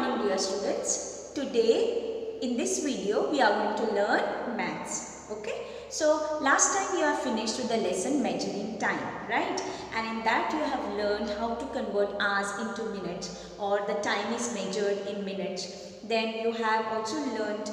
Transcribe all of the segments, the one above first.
morning dear students. Today in this video we are going to learn maths. Okay. So last time you have finished with the lesson measuring time, right? And in that you have learned how to convert hours into minutes, or the time is measured in minutes. Then you have also learned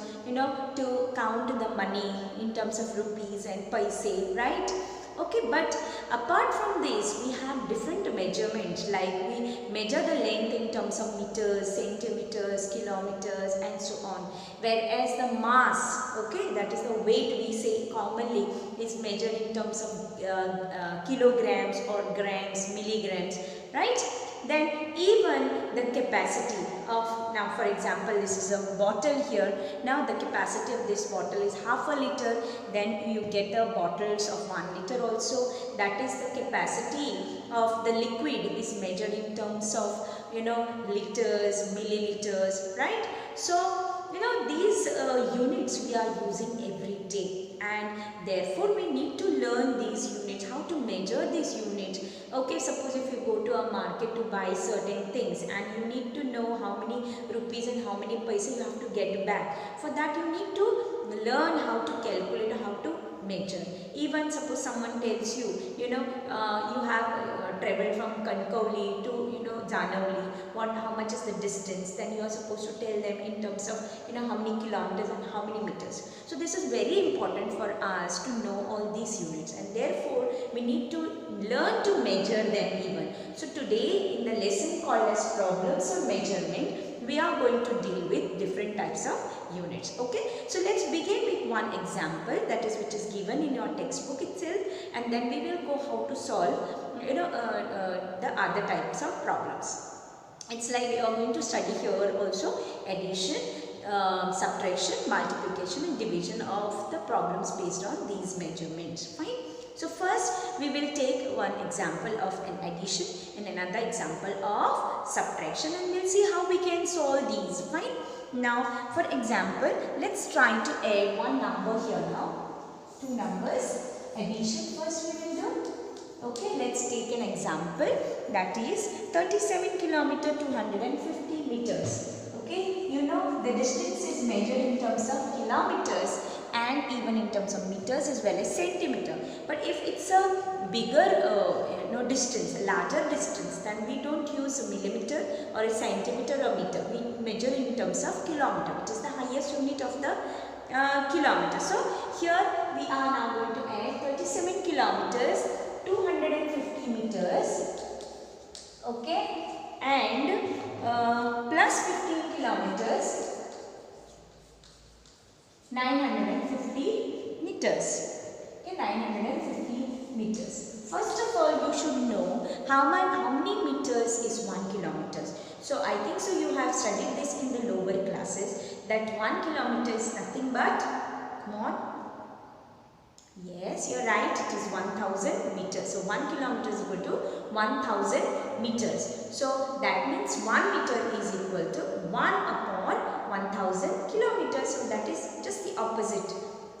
to count the money in terms of rupees and paise, right? Okay, but apart from this, we have different measurements, like we measure the length in terms of meters, centimeters, kilometers and so on. Whereas the mass, okay, that is the weight we say commonly, is measured in terms of kilograms or grams, milligrams, right? Then even the capacity of, now for example this is a bottle here. Now the capacity of this bottle is half a liter. Then you get the bottles of 1 liter also. That is the capacity of the liquid is measured in terms of liters, milliliters, right? So these units we are using every day, and therefore we need to learn these units, how to measure these units. Okay, suppose if you go to a market to buy certain things and you need to know how many rupees and how many paise you have to get back. For that you need to learn how to calculate, how to measure. Even suppose someone tells you, you have traveled from Kankauli to Janavli, how much is the distance, then you are supposed to tell them in terms of how many kilometers and how many meters. So this is very important for us to know all these units, and therefore we need to learn to measure them even. So today in the lesson called as problems of measurement, we are going to deal with different types of units. Okay, so let's begin with one example, that is which is given in your textbook itself, and then we will go how to solve the other types of problems. It's like we are going to study here also addition, subtraction, multiplication and division of the problems based on these measurements. Fine. So first we will take one example of an addition and another example of subtraction, and we'll see how we can solve these. Fine. Now for example, let's try to add one number here now. Two numbers. Addition first we will do. Okay, let's take an example, that is 37 kilometer 250 meters. Okay, the distance is measured in terms of kilometers and even in terms of meters as well as centimeter. But if it's a bigger distance, a larger distance, then we don't use a millimeter or a centimeter or meter. We measure in terms of kilometer, which is the highest unit of the kilometer. So here we are now going to add 37 kilometers 250 meters, okay, and plus 15 kilometers 950 meters, okay, 950 meters. First of all, you should know how many meters is 1 kilometer. So I think so you have studied this in the lower classes, that 1 kilometer is nothing but, come on, yes, you are right, it is 1000 meters. So 1 kilometer is equal to 1000 meters. So that means 1 meter is equal to 1 upon 1000 kilometers. So that is just the opposite.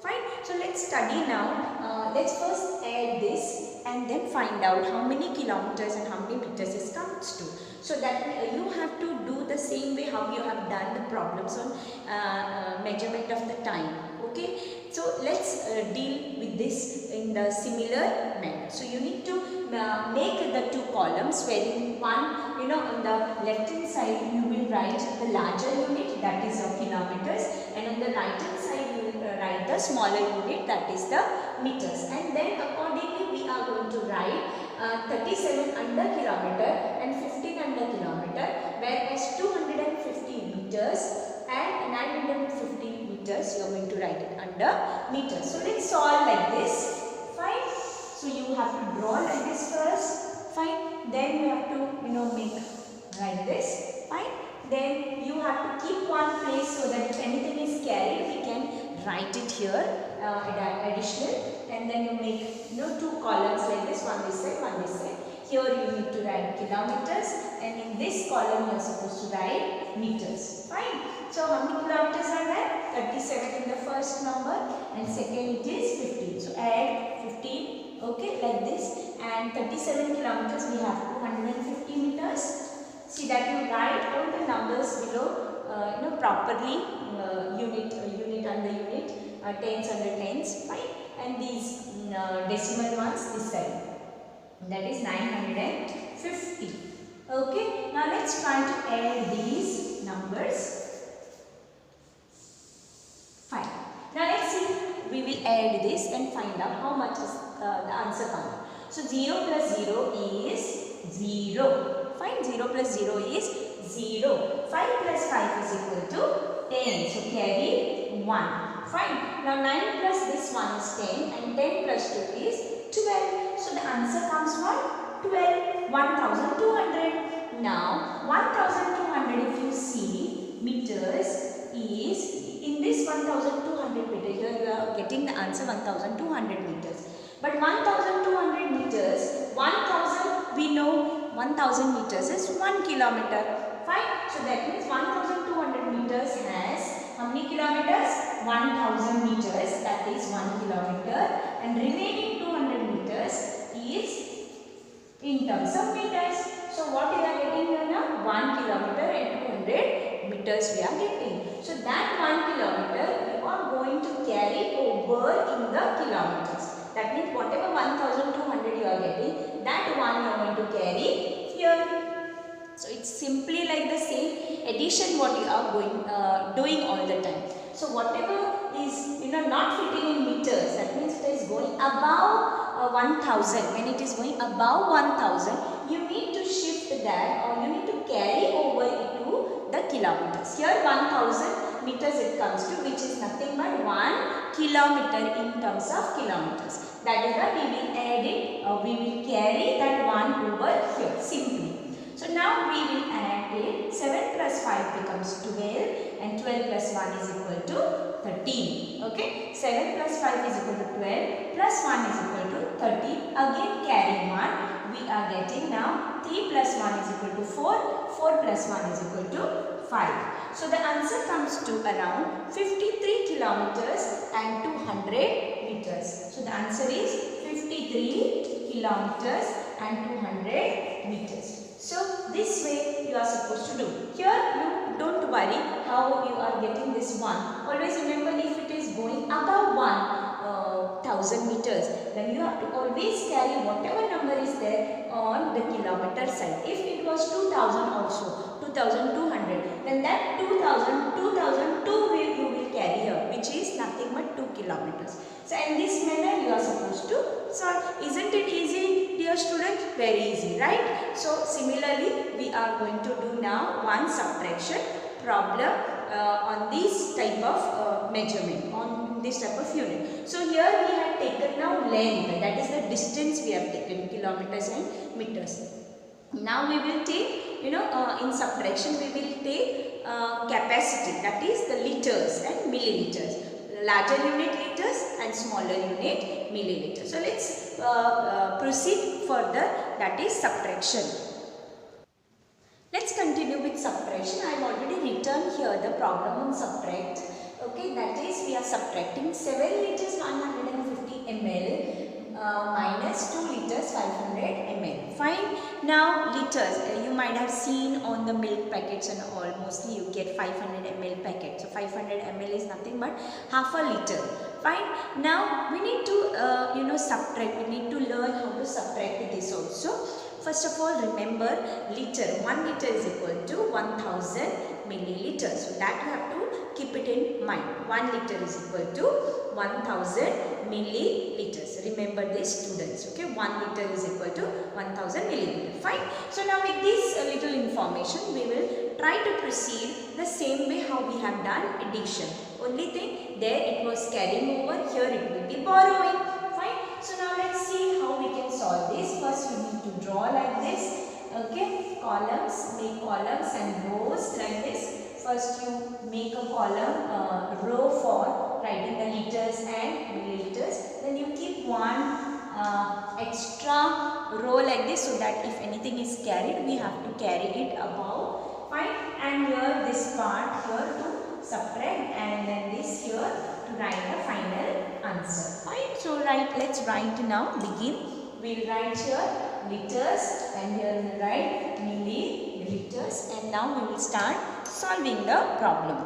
Fine. So let's study now. Let's first add this and then find out how many kilometers and how many meters it comes to. So that you have to do the same way how you have done the problems on measurement of the time. Okay. So let's deal with this in the similar manner. So you need to make the two columns, wherein one, on the left hand side you will write the larger unit, that is of kilometers, and on the right hand side you will write the smaller unit, that is the meters. And then accordingly we are going to write 37 under kilometer and 15 under kilometer, whereas 250 meters and 950 meters you are going to write it under meters. So let's solve like this. Fine. So you have to draw like this first. Fine. Then you have to make like this. Fine. Then you have to keep one place so that if anything is carried, we can write it here, additional. And then you make two columns like this, one this side, one this side. Here you need to write kilometers, and in this column you are supposed to write meters. Fine. So how many kilometers are there? 37 in the first number, and second it is 15. So add 15, okay, like this. And 37 kilometers we have 250 meters. See that you write all the numbers below properly unit under unit, tens under tens, fine, and these decimal ones this side, that is 950. Okay, now let's try to add these numbers. Fine. Now let's see, we will add this and find out how much is the answer coming. So 0 plus 0 is 0. Fine, 0 plus 0 is 0. 5 plus 5 is equal to 10. So carry 1. Fine. Now 9 plus this one is 10 and 10 plus 2 is 12. So the answer comes what? 12. 1200. Now 1200, if you see, meters is, in this 1200 meters, here you are getting the answer 1200 meters. But 1200 meters, 1000, we know 1000 meters is 1 kilometer. Fine. So that means 1200 meters has how many kilometers? 1000 meters, that is 1 kilometer, and remaining 200 meters is in terms of meters. So what we are getting here now? 1 kilometer and 200 meters we are getting. So that 1 kilometer you are going to carry over in the kilometers. That means whatever 1200 you are getting, that one you are going to carry here. So it's simply like the same addition what you are doing all the time. So whatever is not fitting in meters, that means it is going above 1000. When it is going above 1000, you need to shift that, or you need to carry over it to the kilometers. Here 1000 meters it comes to, which is nothing but 1 kilometer in terms of kilometers. That is why we will add it, or we will carry that one over here simply. So now we will add it. 7 plus 5 becomes 12 and 12 plus 1 is equal to 13. Okay. 7 plus 5 is equal to 12 plus 1 is equal to 13. Again carry 1. We are getting now 3 plus 1 is equal to 4. 4 plus 1 is equal to 5. So the answer comes to around 53 kilometers and 200 meters. So the answer is 53 kilometers and 200 meters. So this way you are supposed to do. Here you don't worry how you are getting this one. Always remember, if it is going above 1000 meters, then you have to always carry whatever number is there on the kilometer side. If it was 2000 also, 2200, then that 2002 you will carry here, which is nothing but 2 kilometers. So in this manner you are supposed to solve. Isn't it easy, dear students? Very easy, right? So similarly we are going to do now one subtraction problem on this type of measurement, on this type of unit. So here we have taken now length, that is the distance we have taken, kilometers and meters. Now we will take, in subtraction we will take capacity, that is the liters and milliliters. Larger unit liters and smaller unit milliliters. So let's proceed further, that is subtraction. Let's continue with subtraction. I have already written here the problem on subtract. Okay, that is we are subtracting 7 liters 150 ml minus 2 liters 500 ml. Fine. Now liters, you might have seen on the milk packets and all, mostly you get 500 ml packet. So 500 ml is nothing but half a liter. Fine. Now we need to subtract. We need to learn how to subtract this also. First of all, remember liter. 1 liter is equal to 1000 milliliters. So that you have to keep it in mind. 1 liter is equal to 1000 milliliters. Remember this, students. Okay, 1 liter is equal to 1000 milliliters. Fine. So now with this little information, we will try to proceed the same way how we have done addition. Only thing, there it was carrying over, here it will be borrowing. Fine. So now let's see how we can solve this. First we need to draw like this. Okay, columns, make columns and rows like this. First you make a column, row for writing the liters and milliliters. Then you keep one extra row like this, so that if anything is carried, we have to carry it above. Fine. And here this part here to subtract, and then this here to write the final answer. Fine. So let's write now, begin. We will write here liters and here we will write milliliters, and now we will start solving the problem.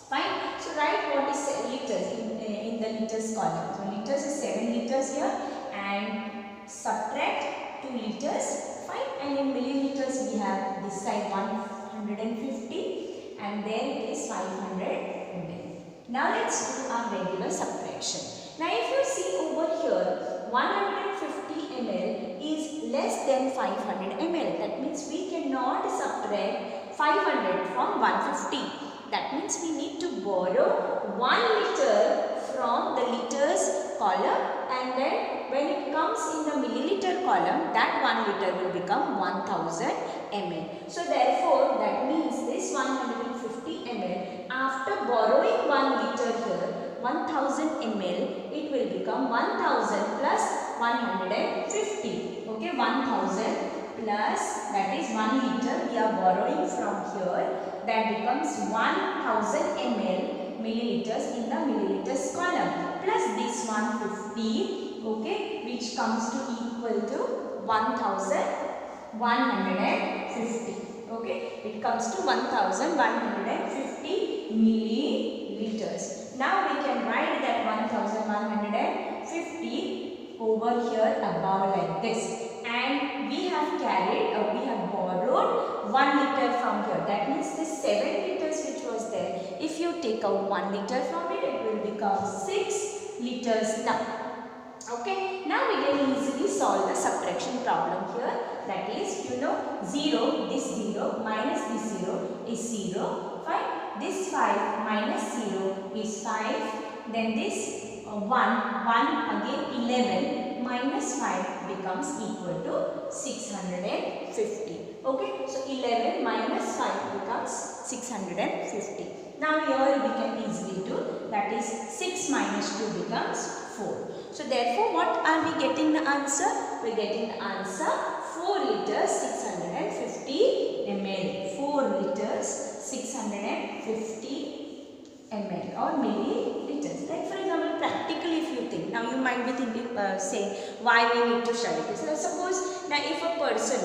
Fine. So write what is liters in the liters column. So liters is 7 liters here and subtract 2 liters. Fine. And in milliliters we have this side 150 and there it is 500 ml. Now let's do our regular subtraction. Now if you see over here 150 ml is less than 500 ml. That means we cannot subtract 500 from 150. That means we need to borrow 1 liter from the liters column, and then when it comes in the milliliter column, that 1 liter will become 1000 ml. So therefore that means this 150 ml, after borrowing 1 liter here, 1000 ml, it will become 1000 plus 150. Okay, 1000 plus, that is 1 liter we are borrowing from here, that becomes 1000 ml milliliters in the milliliters column, plus this 150, okay, which comes to equal to 1150. Okay, it comes to 1150 milliliters. Now we can write that 1150 over here above like this. And we have carried or we have borrowed 1 liter from here. That means this 7 liters which was there, if you take out 1 liter from it, it will become 6 liters now. Okay, now we can easily solve the subtraction problem here. That is, you know, 0, this 0 minus this 0 is 0. Fine. This 5 minus 0 is 5. Then this 1 again 11 minus 5 becomes equal to 650. Okay, so 11 minus 5 becomes 650. Now here we can easily do, that is 6 minus 2 becomes 4. So therefore what are we getting the answer? We are getting the answer 4 liters 650 ml. 4 liters 650 ml or milliliters. Like for example, practically if you think, now you might be thinking, saying why we need to study this. Now suppose now if a person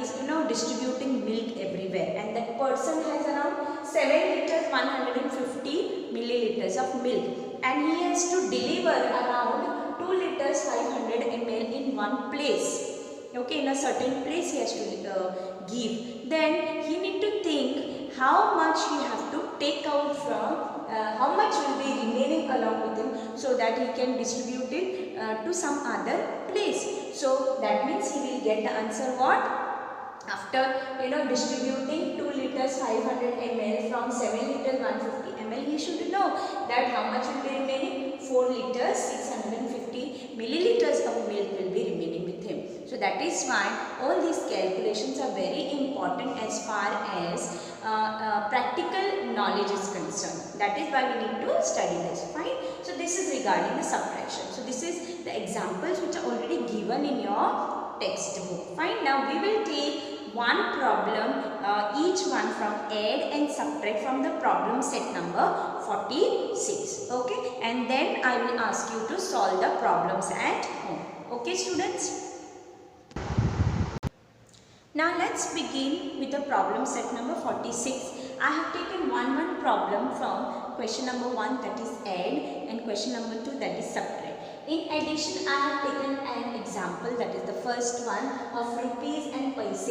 is distributing milk everywhere, and that person has around 7 liters 150 milliliters of milk, and he has to deliver around 2 liters 500 ml in one place. Okay, in a certain place he has to give. Then he need to think how much he have to take out from, how much will be remaining along with him, so that he can distribute it to some other place. So that means he will get the answer what? After distributing 2 liters 500 ml from 7 liters 150 ml, he should know that how much will be remaining. 4 liters 650 milliliters of milk will be remaining with him. So that is why all these calculations are very important as far as practical knowledge is concerned. That is why we need to study this. Fine. So this is regarding the subtraction. So this is the examples which are already given in your textbook. Fine. Now we will take one problem, each one from add and subtract from the problem set number 46. Okay, and then I will ask you to solve the problems at home. Okay students. Now let's begin with the problem set number 46. I have taken one problem from question number 1, that is add, and question number 2, that is subtract. In addition, I have taken an example, that is the first one, of rupees and paise,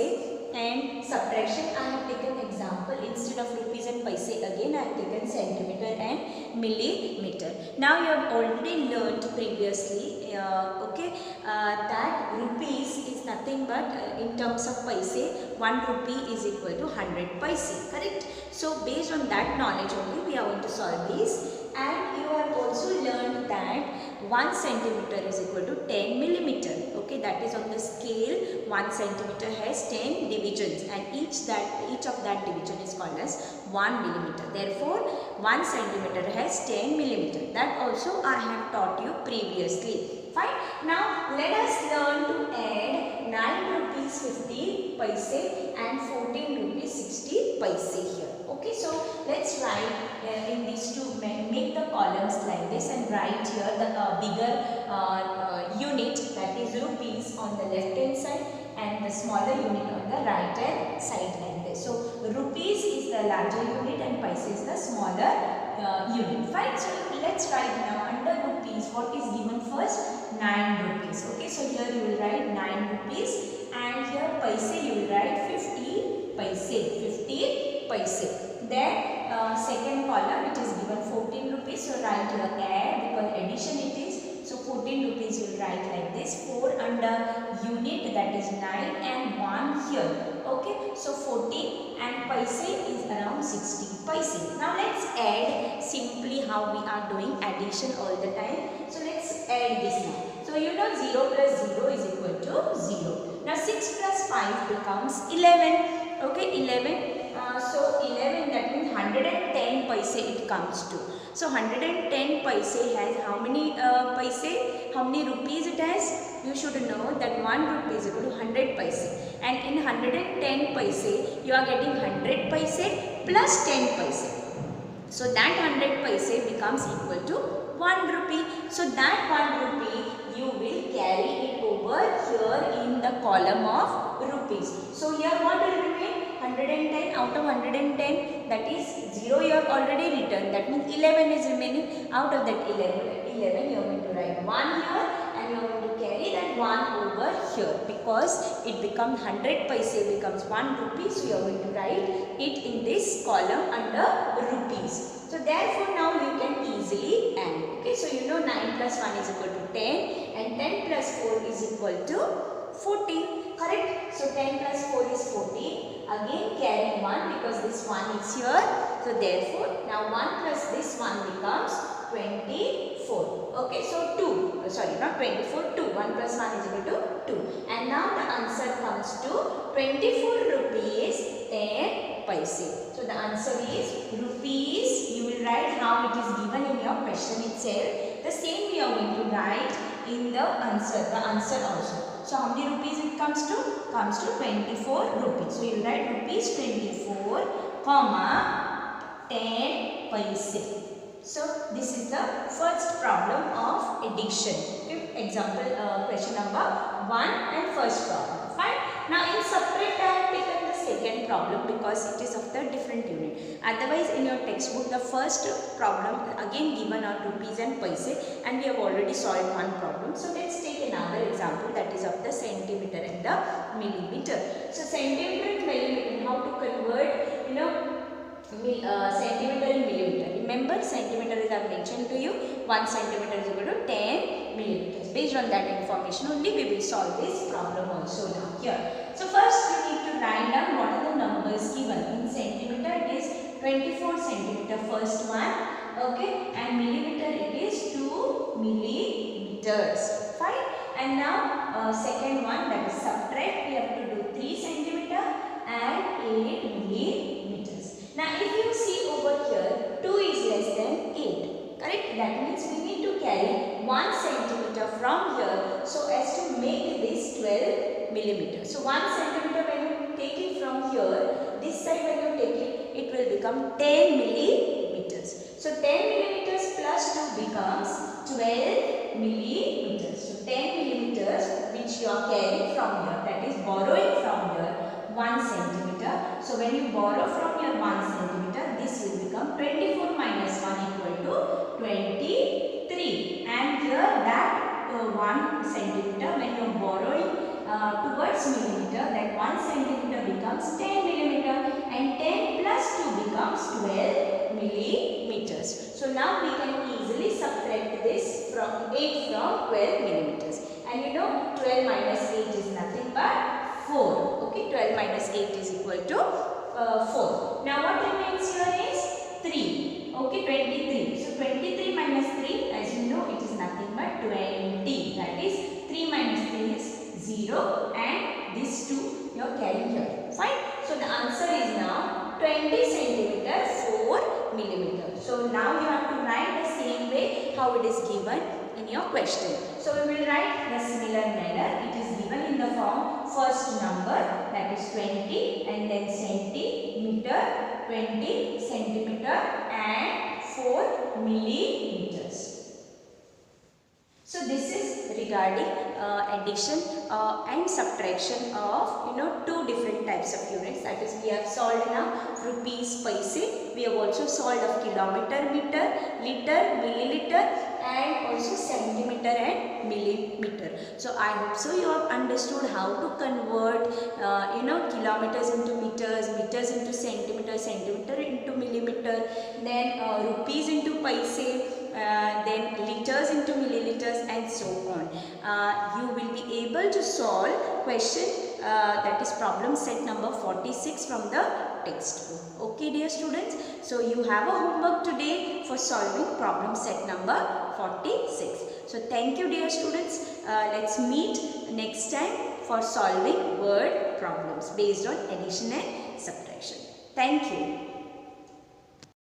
and subtraction I have taken example, instead of rupees and paise again I have taken centimeter and millimeter. Now you have already learnt previously that rupees is nothing but in terms of paise, 1 rupee is equal to 100 paise, correct? So based on that knowledge only we are going to solve this. And you have also learned that 1 centimeter is equal to 10 millimeter. Okay, that is on the scale 1 centimeter has 10 divisions, and each of that division is called as 1 millimeter. Therefore, 1 centimeter has 10 millimeter. That also I have taught you previously. Fine. Now let us learn to add 9 rupees 50 paise and 14 rupees 60 paise here. Okay, so let's write in these two, make the columns like this and write here the bigger unit, that is rupees, on the left hand side and the smaller unit on the right hand side like this. So rupees is the larger unit and paise is the smaller unit. Fine. So let's write now under rupees. What is given first? 9 rupees. Okay. So here you will write 9 rupees, and here paise you will write 50 paise. 50 paise. Then second column it is given 14 rupees. So write here add, because addition it is. So 14 rupees you will write like this. 4 under unit, that is 9, and 1 here. Okay. So 14 and paise is around 60 paise. Now let's add simply how we are doing addition all the time. So let's add this now. So you know 0 plus 0 is equal to 0. Now 6 plus 5 becomes 11. Okay, 11. So 11, that means 110 paise it comes to. So 110 paise has how many paise? How many rupees it has? You should know that 1 rupee is equal to 100 paise. And in 110 paise, you are getting 100 paise plus 10 paise. So that 100 paise becomes equal to 1 rupee. So that 1 rupee you will carry it over here in the column of rupees. So here what will remain? 110 out of 110, that is 0 you have already written, that means 11 is remaining. Out of that 11 you are going to write 1 here, and you are going to carry that 1 over here, because it becomes 100 paise becomes 1 rupee. So you are going to write it in this column under rupees. So therefore now you can easily add. Okay, so you know 9 plus 1 is equal to 10, and 10 plus 4 is equal to 14. Correct? So 10 plus 4 is 14. Again carry 1, because this 1 is here. So therefore now 1 plus this 1 becomes 24. Okay, so 2. Sorry, not 24, 2. 1 plus 1 is equal to 2. And now the answer comes to 24 rupees 10 paise. So the answer is rupees. You will write how it is given in your question itself. The same we are going to write in the answer also. So how many rupees it comes to? Comes to 24 rupees. So you will write rupees 24, comma 10 paise. So this is the first problem of addition. Example question number 1 and first problem. Fine. Now in separate I have taken the second problem because it is of the different unit. Otherwise in your textbook the first problem again given are rupees and paise, and we have already solved one problem. So let's take another example, that is of the centimeter and the millimeter. So centimeter and millimeter, how to convert, centimeter and millimeter. Remember centimeter is I have mentioned to you, 1 centimeter is equal to 10 millimeters. Based on that information only we will solve this problem also now here. So first we need to write down what are the numbers given. In centimeter it is 24 centimeter first one, okay, and millimeter it is 2 millimeters. Fine. And now second one, that is subtract, we have to do 3 centimeter and 8 millimeters. Now if you see over here 2 is less than 8, correct? That means we need to carry 1 centimeter from here so as to make this 12 millimeters. So 1 centimeter when you take it from here, this side when you take it, it will become 10 millimeters. So 10 millimeters plus 2 becomes 12 millimeters. So 10 millimeters which you are carrying from here, that is borrowing from here 1 centimeter. So when you borrow from your 1 centimeter, this will become 24 minus 1 equal to 23. And here that 1 centimeter when you are borrowing towards millimeter, that 1 centimeter becomes 10 millimeter, and 10 plus 2 becomes 12 millimeters. So now we can easily subtract this from 8 from 12 millimeters. And you know 12 minus 8 is nothing but 4. Okay, 12 minus 8 is equal to 4. Now what remains here is 3. Okay, 23. So 23 minus 3, as you know, it is nothing but 20. That is 3 minus 3 is 0, and this 2 you are carrying here. Fine. So the answer is now 20 centimeter 4 millimeter. So now you have to write the same way how it is given in your question. So we will write the similar manner. It is given in the form first number, that is 20, and then centimeter, 20 centimeter and 4 millimeters. So this is regarding addition and subtraction of two different types of units. That is, we have solved now rupees, paise. We have also solved of kilometer, meter, liter, milliliter, and also centimeter and millimeter. So I hope so you have understood how to convert kilometers into meters, meters into centimeters, centimeter into millimeter, then rupees into paise, then liters into milliliters, and so on. You will be able to solve question that is problem set number 46 from the textbook. Okay dear students, so you have a homework today for solving problem set number 46. So thank you dear students. Let's meet next time for solving word problems based on addition and subtraction. Thank you.